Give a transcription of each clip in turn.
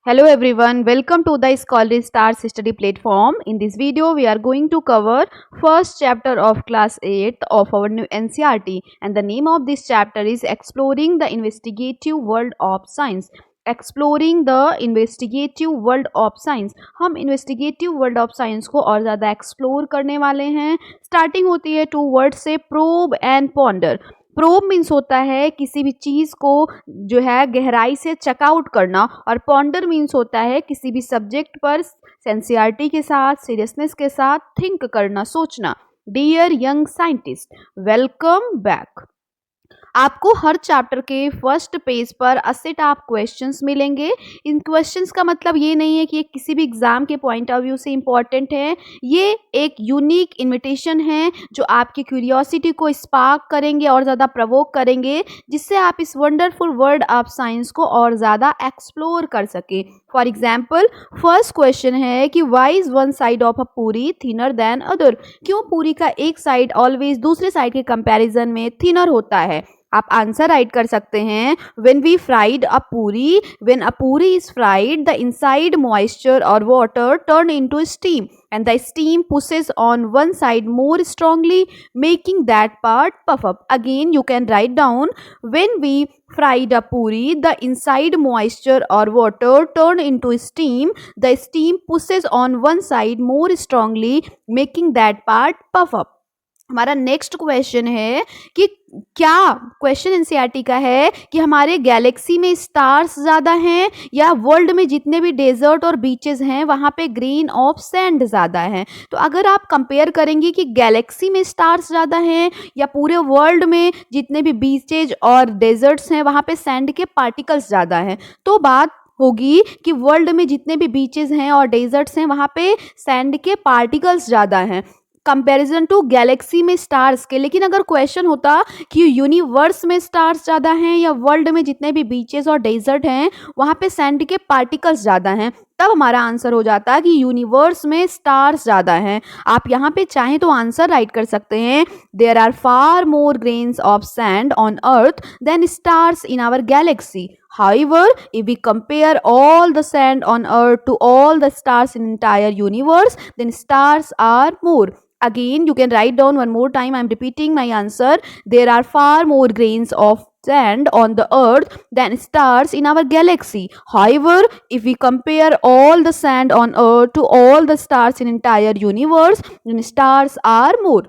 Hello everyone, welcome to the Scholarly Stars Study platform. In this video, we are going to cover first chapter of class 8 of our new NCERT, and the name of this chapter is Exploring the Investigative World of Science. Exploring the investigative world of science. हम investigative world of science को और ज़्यादा explore करने वाले हैं। Starting होती है to word से probe and ponder. Probe means होता है किसी भी चीज़ को जो है गहराई से चेकआउट करना, और पॉन्डर मीन्स होता है किसी भी सब्जेक्ट पर सेंसियरिटी के साथ, सीरियसनेस के साथ थिंक करना, सोचना। Dear young scientist, welcome back. आपको हर चैप्टर के फर्स्ट पेज पर अ सेट ऑफ क्वेश्चंस मिलेंगे। इन क्वेश्चंस का मतलब ये नहीं है कि ये किसी भी एग्जाम के पॉइंट ऑफ व्यू से इम्पॉर्टेंट है। ये एक यूनिक इन्विटेशन है जो आपकी क्यूरियोसिटी को स्पार्क करेंगे और ज़्यादा प्रवोक करेंगे, जिससे आप इस वंडरफुल वर्ल्ड ऑफ साइंस को और ज़्यादा एक्सप्लोर कर सकें। फॉर एग्जाम्पल, फर्स्ट क्वेश्चन है कि why is one side of a puri thinner than other. क्यों पूरी का एक साइड ऑलवेज दूसरे साइड के कंपैरिजन में थिनर होता है। आप आंसर राइट कर सकते हैं, व्हेन वी फ्राइड अ पूरी, when a puri is fried the inside moisture और water turn into steam and the steam pushes on one side more strongly, making that part puff up. Again, you can write down, when we fried a puri, the inside moisture or water turn into steam. The steam pushes on one side more strongly, making that part puff up. हमारा next question है कि क्या question NCERT का है कि हमारे Galaxy में stars ज़्यादा हैं या वर्ल्ड में जितने भी डेजर्ट और बीचेस हैं वहाँ पे ग्रेन ऑफ सैंड ज़्यादा हैं। तो अगर आप कंपेयर करेंगे कि गैलेक्सी में स्टार्स ज़्यादा हैं या पूरे वर्ल्ड में जितने भी बीचेज और डेजर्ट्स हैं वहाँ पे सैंड के पार्टिकल्स ज़्यादा हैं, तो बात होगी कि वर्ल्ड में जितने भी बीचेस हैं और डेजर्ट्स हैं वहाँ पे सैंड के पार्टिकल्स ज़्यादा हैं कंपैरिजन टू गैलेक्सी में स्टार्स के। लेकिन अगर क्वेश्चन होता कि यूनिवर्स में स्टार्स ज़्यादा हैं या वर्ल्ड में जितने भी बीचेस और डेजर्ट हैं वहाँ पे सैंड के पार्टिकल्स ज़्यादा हैं, तब हमारा आंसर हो जाता है कि यूनिवर्स में स्टार्स ज़्यादा हैं। आप यहाँ पे चाहें तो आंसर राइट कर सकते हैं, there are far more grains of sand on earth than stars in our galaxy. However, if we compare all the sand on earth to all the stars in entire universe, then stars are more. Again, you can write down one more time. I'm repeating my answer. There are far more grains of sand on the earth than stars in our galaxy. However, if we compare all the sand on earth to all the stars in entire universe, then stars are more.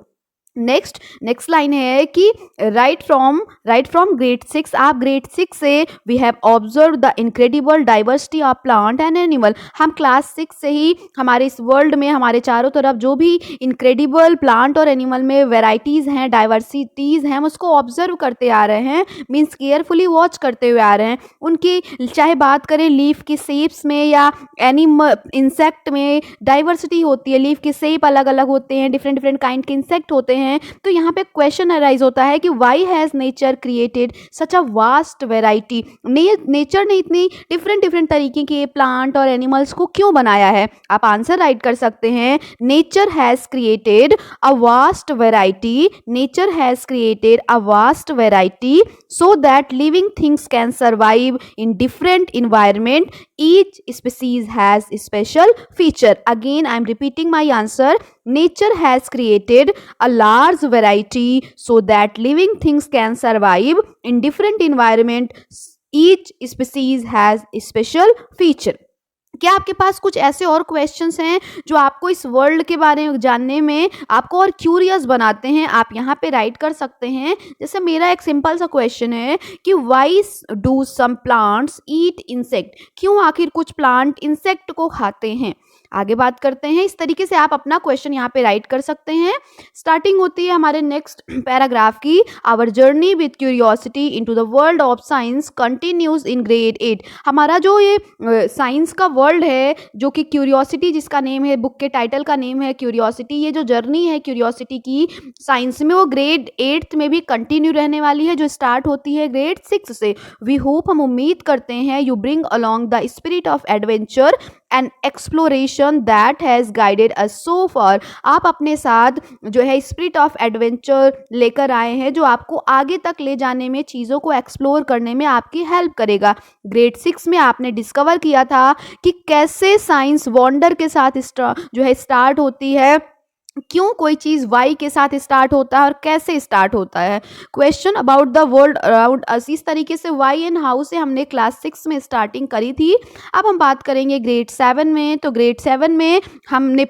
Next line है कि right from grade 6। आप grade 6 से we have observe the incredible diversity of plant and animal. हम class 6 से ही हमारे इस world में हमारे चारों तरफ जो भी इनक्रेडिबल प्लांट और एनिमल में वेराइटीज़ हैं, डाइवर्सिटीज़ हैं, हम उसको ऑब्जर्व करते आ रहे हैं, मीन्स केयरफुली वॉच करते हुए आ रहे हैं। उनकी चाहे बात करें लीफ के शेप्स में या एनिमल इंसेक्ट में डाइवर्सिटी होती है, लीफ के शेप अलग अलग होते हैं, डिफरेंट डिफरेंट काइंड के इंसेक्ट होते हैं। तो यहाँ पे क्वेश्चन अराइज होता है कि why has nature created such a vast variety. Nature ने इतनी डिफरेंट तरीके के प्लांट और एनिमल्स को क्यों बनाया है। आप आंसर राइट कर सकते हैं, nature has created a vast variety, nature has created a vast variety so that living things can survive in different environment. Each species has a special feature. Again, I am repeating my answer. Nature has created a large variety so that living things can survive in different environment. Each species has a special feature. क्या आपके पास कुछ ऐसे और questions हैं जो आपको इस world के बारे में जानने में आपको और क्यूरियस बनाते हैं? आप यहाँ पे राइट कर सकते हैं। जैसे मेरा एक सिंपल सा क्वेश्चन है कि why do some plants eat insect. क्यों आखिर कुछ प्लांट इंसेक्ट को खाते हैं? आगे बात करते हैं। इस तरीके से आप अपना क्वेश्चन यहाँ पे राइट कर सकते हैं। स्टार्टिंग होती है हमारे नेक्स्ट पैराग्राफ की, our journey with curiosity into the world of science continues in grade 8। हमारा जो ये साइंस का वर्ल्ड वर्ल्ड है जो कि क्यूरियोसिटी, जिसका नेम है, बुक के टाइटल का नेम है क्यूरियोसिटी, ये जो जर्नी है क्यूरियोसिटी की साइंस में वो ग्रेड 8th में भी कंटिन्यू रहने वाली है, जो स्टार्ट होती है ग्रेड 6 से। वी होप, हम उम्मीद करते हैं, you bring along the spirit of adventure and exploration that has guided us so far. आप अपने साथ जो है स्पिरिट ऑफ एडवेंचर लेकर आए हैं जो आपको आगे तक ले जाने में, चीज़ों को एक्सप्लोर करने में आपकी हेल्प करेगा। ग्रेड 6 में आपने डिस्कवर किया था कि कैसे साइंस वंडर के साथ जो है स्टार्ट होती है, क्यों कोई चीज़ वाई के साथ स्टार्ट होता है और कैसे स्टार्ट होता है। Question about the world around us, इस तरीके से वाई एंड हाउ से हमने क्लास 6 में स्टार्टिंग करी थी। अब हम बात करेंगे ग्रेड 7 में। तो ग्रेड 7 में हमने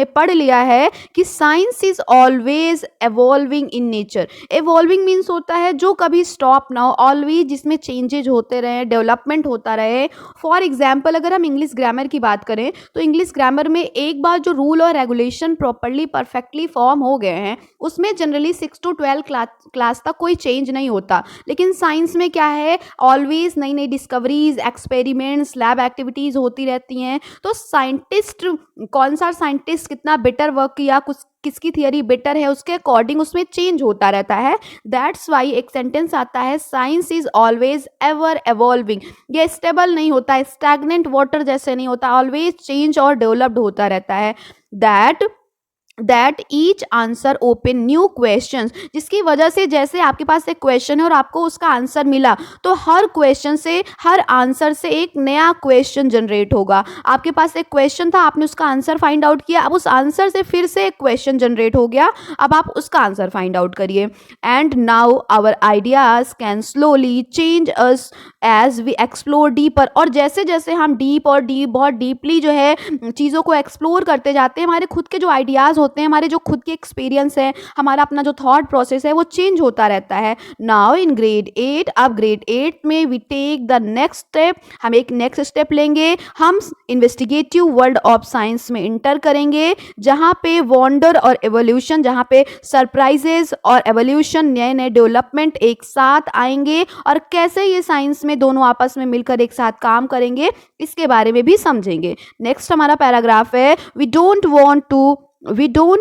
पढ़ लिया है कि science is always evolving in nature. Evolving means होता है जो कभी स्टॉप ना हो, ऑलवेज जिसमें चेंजेज होते रहे, डेवलपमेंट होता रहे। फॉर एग्जाम्पल, अगर हम इंग्लिश ग्रामर की बात करें तो इंग्लिश ग्रामर में एक बार जो रूल और रेगुलेशन प्रॉपरली परफेक्टली फॉर्म हो गए हैं उसमें जनरली 6 to 12 क्लास तक कोई चेंज नहीं होता। लेकिन साइंस में क्या है, ऑलवेज नई नई डिस्कवरीज, एक्सपेरिमेंट्स, लैब एक्टिविटीज होती रहती हैं। तो साइंटिस्ट, कौन सा साइंटिस्ट कितना बेटर वर्क किया, कुछ किसकी थियरी बेटर है, उसके अकॉर्डिंग उसमें चेंज होता रहता है। दैट्स वाई एक सेंटेंस आता है, science is always ever evolving. ये स्टेबल नहीं होता, स्टैग्नेंट वाटर जैसे नहीं होता, ऑलवेज चेंज और डेवलप्ड होता रहता है। That each answer open new questions, जिसकी वजह से जैसे आपके पास एक क्वेश्चन है और आपको उसका आंसर मिला, तो हर क्वेश्चन से, हर आंसर से एक नया क्वेश्चन जनरेट होगा। आपके पास एक क्वेश्चन था, आपने उसका आंसर फाइंड आउट किया, अब उस आंसर से फिर से एक क्वेश्चन जनरेट हो गया, अब आप उसका आंसर फाइंड आउट करिए। And now our ideas can slowly change us as we explore deeper. और जैसे जैसे हम बहुत डीपली जो है चीज़ों को एक्सप्लोर करते जाते हैं, हमारे खुद के जो आइडियाज़ होते हैं, हमारे जो खुद के एक्सपीरियंस है, हमारा अपना जो थॉट प्रोसेस है वो चेंज होता रहता है। नाउ इन ग्रेड 8, अब ग्रेड 8 में we take the next step, हम एक नेक्स्ट स्टेप लेंगे, हम इन्वेस्टिगेटिव वर्ल्ड ऑफ साइंस में इंटर करेंगे, जहाँ पे वंडर और एवोल्यूशन, जहाँ पे सरप्राइजेस और एवोल्यूशन, नए नए डेवलपमेंट एक साथ आएंगे और कैसे ये साइंस में दोनों आपस में मिलकर एक साथ काम करेंगे, इसके बारे में भी समझेंगे। नेक्स्ट हमारा पैराग्राफ है, we don't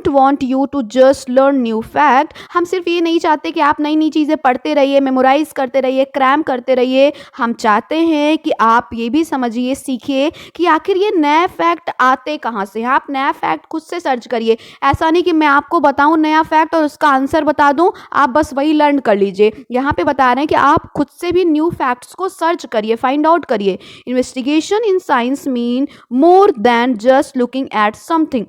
want you to just learn new fact. हम सिर्फ ये नहीं चाहते कि आप नई नई चीज़ें पढ़ते रहिए, मेमोराइज करते रहिए, क्रैम करते रहिए। हम चाहते हैं कि आप ये भी समझिए, सीखिए कि आखिर ये नए फैक्ट आते कहाँ से हैं। आप नया फैक्ट खुद से सर्च करिए, ऐसा नहीं कि मैं आपको बताऊं नया फैक्ट और उसका आंसर बता दूं, आप बस वही लर्न कर लीजिए। यहाँ पे बता रहे हैं कि आप खुद से भी न्यू फैक्ट्स को सर्च करिए, फाइंड आउट करिए। Investigation in science mean more than just looking at something.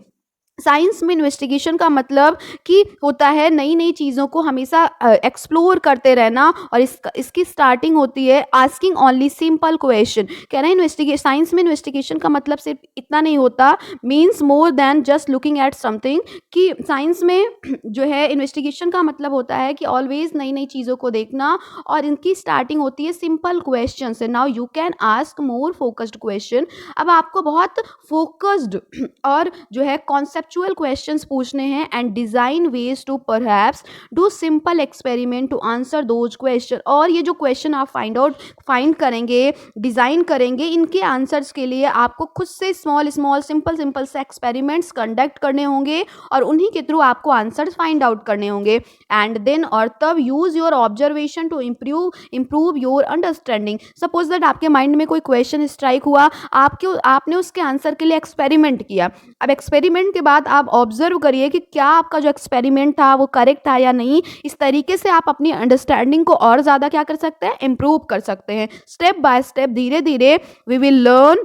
Science में इन्वेस्टिगेशन का मतलब कि होता है नई नई चीज़ों को हमेशा एक्सप्लोर करते रहना, और इसकी स्टार्टिंग होती है आस्किंग ओनली सिंपल क्वेश्चन। कह रहे हैं साइंस में इन्वेस्टिगेशन का मतलब सिर्फ इतना नहीं होता, means more than just looking at something, कि साइंस में जो है इन्वेस्टिगेशन का मतलब होता है कि ऑलवेज नई नई चीज़ों को देखना, और इनकी स्टार्टिंग होती है सिंपल क्वेश्चन से। Now you can ask more focused question. अब आपको बहुत फोकस्ड और जो है कॉन्सेप्ट क्वेश्चंस पूछने हैं, and design ways to perhaps do simple experiment to answer those question. और ये जो क्वेश्चन आप फाइंड करेंगे, डिजाइन करेंगे, इनके आंसर्स के लिए आपको खुद से स्मॉल सिंपल से एक्सपेरिमेंट्स कंडक्ट करने होंगे, और उन्हीं के थ्रू आपको आंसर्स फाइंड आउट करने होंगे। एंड देन, और तब use your observation to improve your understanding. Suppose that आपके माइंड में कोई क्वेश्चन स्ट्राइक हुआ, आपने उसके आंसर के लिए एक्सपेरिमेंट किया। अब एक्सपेरिमेंट के बाद आप ऑब्जर्व करिए कि क्या आपका जो एक्सपेरिमेंट था वो करेक्ट था या नहीं। इस तरीके से आप अपनी अंडरस्टैंडिंग को और ज़्यादा क्या कर सकते हैं, इम्प्रूव कर सकते हैं। स्टेप बाय स्टेप, धीरे धीरे we will learn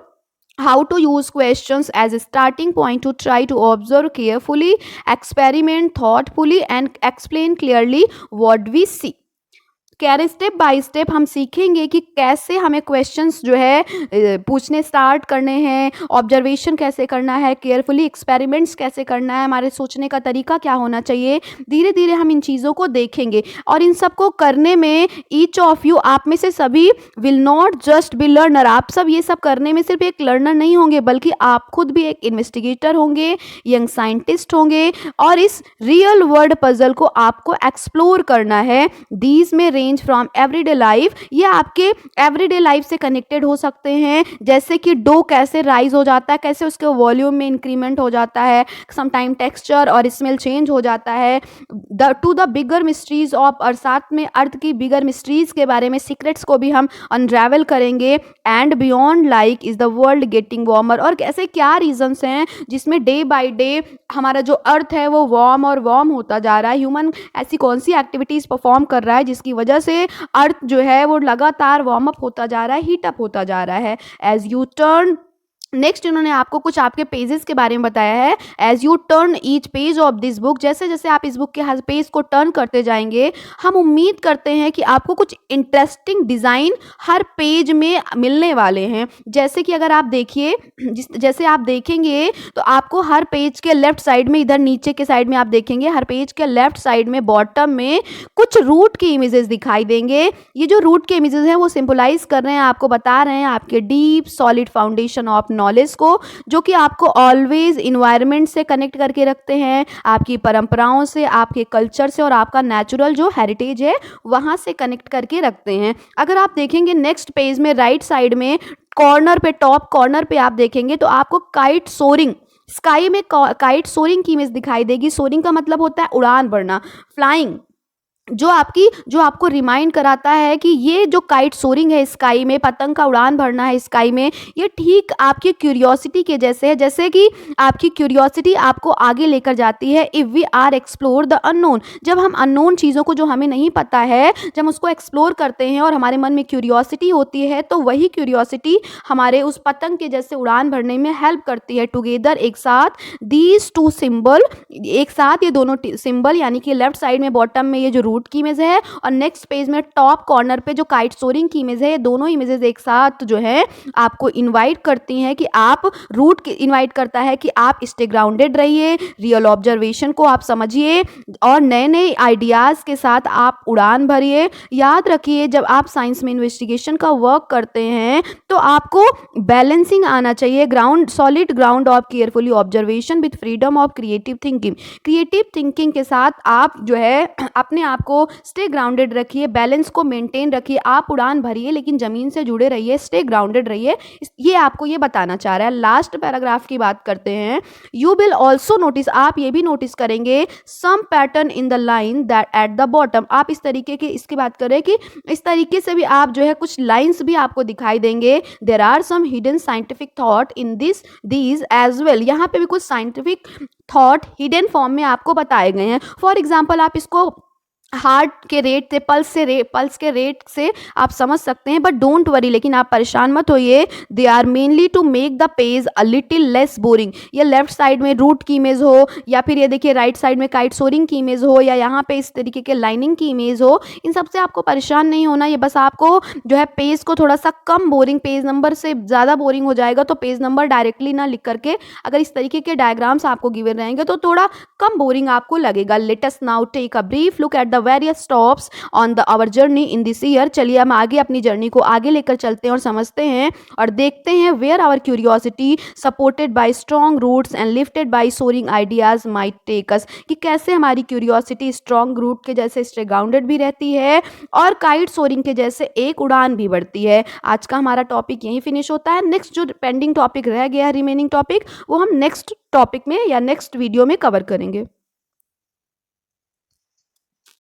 how to use questions as a starting point to try to observe carefully, experiment thoughtfully and explain clearly what we see। कह रहे स्टेप बाय स्टेप हम सीखेंगे कि कैसे हमें क्वेश्चंस जो है पूछने स्टार्ट करने हैं, ऑब्जर्वेशन कैसे करना है, केयरफुली एक्सपेरिमेंट्स कैसे करना है, हमारे सोचने का तरीका क्या होना चाहिए। धीरे धीरे हम इन चीज़ों को देखेंगे, और इन सब को करने में ईच ऑफ यू, आप में से सभी, will not just be learner. आप सब ये सब करने में सिर्फ एक लर्नर नहीं होंगे, बल्कि आप खुद भी एक इन्वेस्टिगेटर होंगे, यंग साइंटिस्ट होंगे, और इस रियल वर्ल्ड पजल को आपको एक्सप्लोर करना है। दीज में range change from everyday life, ये आपके एवरीडे लाइफ से कनेक्टेड हो सकते हैं, जैसे कि डो कैसे राइज हो जाता है, कैसे उसके वॉल्यूम में इंक्रीमेंट हो जाता है, समटाइम टेक्सचर और स्मेल चेंज हो जाता है, to the bigger mysteries of earth, साथ में अर्थ की बिगर मिस्ट्रीज के बारे में, सीक्रेट्स को भी हम अनरेवल करेंगे, and beyond like is the world getting warmer, और कैसे क्या रीजंस हैं जिसमें डे बाय डे हमारा जो अर्थ है वो वार्म और वार्म होता जा रहा है, ह्यूमन ऐसी कौन सी एक्टिविटीज परफॉर्म कर रहा है जिसकी वजह से अर्थ जो है वो लगातार वार्म अप होता जा रहा है, हीट अप होता जा रहा है। एज यू टर्न, नेक्स्ट इन्होंने आपको कुछ आपके पेजेस के बारे में बताया है। As you turn each page of this book, जैसे जैसे आप इस बुक के हर पेज को टर्न करते जाएंगे, हम उम्मीद करते हैं कि आपको कुछ इंटरेस्टिंग डिज़ाइन हर पेज में मिलने वाले हैं। जैसे कि अगर आप देखिए, जैसे आप देखेंगे तो आपको हर पेज के लेफ्ट साइड में, इधर नीचे के साइड में आप देखेंगे, हर पेज के लेफ्ट साइड में बॉटम में कुछ रूट के इमेजेस दिखाई देंगे। ये जो रूट के इमेजेस हैं वो सिंपलाइज कर रहे हैं, आपको बता रहे हैं आपके deep solid foundation of knowledge को, जो कि आपको ऑलवेज इन्वायरमेंट से कनेक्ट करके रखते हैं, आपकी परंपराओं से, आपके कल्चर से, और आपका नेचुरल जो हेरिटेज है वहां से कनेक्ट करके रखते हैं। अगर आप देखेंगे नेक्स्ट पेज में राइट साइड में कॉर्नर पे, टॉप कॉर्नर पे आप देखेंगे तो आपको काइट सोरिंग, स्काई में काइट सोरिंग की इमेज दिखाई देगी। सोरिंग का मतलब होता है उड़ान भरना, फ्लाइंग, जो आपको रिमाइंड कराता है कि ये जो काइट सोरिंग है स्काई में, पतंग का उड़ान भरना है स्काई में, ये ठीक आपकी क्यूरियोसिटी के जैसे है, जैसे कि आपकी क्यूरियोसिटी आपको आगे लेकर जाती है। If we are explore the unknown, जब हम अननोन चीज़ों को, जो हमें नहीं पता है, जब उसको एक्सप्लोर करते हैं और हमारे मन में क्यूरियोसिटी होती है, तो वही क्यूरियोसिटी हमारे उस पतंग के जैसे उड़ान भरने में हेल्प करती है। टुगेदर, एक साथ, दीज टू सिंबल, एक साथ ये दोनों सिंबल, यानी कि लेफ्ट साइड में बॉटम में ये जो रूट की इमेज है और नेक्स्ट पेज में टॉप कॉर्नर पे जो काइट सोरिंग की इमेज है, ये दोनों इमेजेस एक साथ जो है आपको इनवाइट करती हैं कि आप रूट इनवाइट करता है कि आप स्टे ग्राउंडेड रहिए, रियल ऑब्जर्वेशन को आप समझिए और नए नए आइडियाज़ के साथ आप उड़ान भरिए। याद रखिए, जब आप साइंस में इन्वेस्टिगेशन का वर्क करते हैं तो आपको बैलेंसिंग आना चाहिए, ground, solid ground of carefully observation with freedom of creative thinking. Creative thinking के साथ आप जो है अपने आप को स्टे ग्राउंडेड रखिए, बैलेंस को मेंटेन रखिए, आप उड़ान भरिए लेकिन जमीन से जुड़े रहिए, स्टे ग्राउंडेड रहिए, ये आपको ये बताना चाह रहा है। लास्ट पैराग्राफ की बात करते हैं। यू विल ऑल्सो नोटिस, आप ये भी नोटिस करेंगे, some pattern in the line that at the bottom, आप इस तरीके की, इसकी बात करें कि इस तरीके से भी आप जो है कुछ लाइन्स भी आपको दिखाई देंगे। There are some hidden scientific thought in these as well, यहाँ पे भी कुछ साइंटिफिक थॉट हिडन फॉर्म में आपको बताए गए हैं। फॉर एग्जाम्पल, आप इसको हार्ट के रेट से, पल्स के रेट से आप समझ सकते हैं, बट डोंट वरी, लेकिन आप परेशान मत होइए। They are mainly to make the page a little less boring, ये लेफ्ट साइड में रूट की इमेज हो, या फिर ये देखिए राइट साइड में काइट सोरिंग की इमेज हो, या यहाँ पे इस तरीके के लाइनिंग की इमेज हो, इन सबसे आपको परेशान नहीं होना। ये बस आपको जो है पेज को थोड़ा सा कम बोरिंग, पेज नंबर से ज़्यादा बोरिंग हो जाएगा तो पेज नंबर डायरेक्टली ना लिख करके अगर इस तरीके के डायग्राम्स आपको गिवन रहेंगे तो थोड़ा कम बोरिंग आपको लगेगा। Let us now take a brief look at the various stops on the our journey in this year. चलिए हम आगे अपनी जर्नी को आगे लेकर चलते हैं और समझते हैं और देखते हैं where our curiosity supported by strong roots and lifted by soaring ideas might take us, कि कैसे हमारी क्यूरियोसिटी स्ट्रॉन्ग रूट के जैसे स्टे ग्राउंडेड भी रहती है और काइट सोरिंग के जैसे एक उड़ान भी बढ़ती है। आज का हमारा टॉपिक यहीं फिनिश होता है। नेक्स्ट जो पेंडिंग टॉपिक रह गया है, रिमेनिंग टॉपिक, वो हम नेक्स्ट टॉपिक में या नेक्स्ट वीडियो में कवर करेंगे।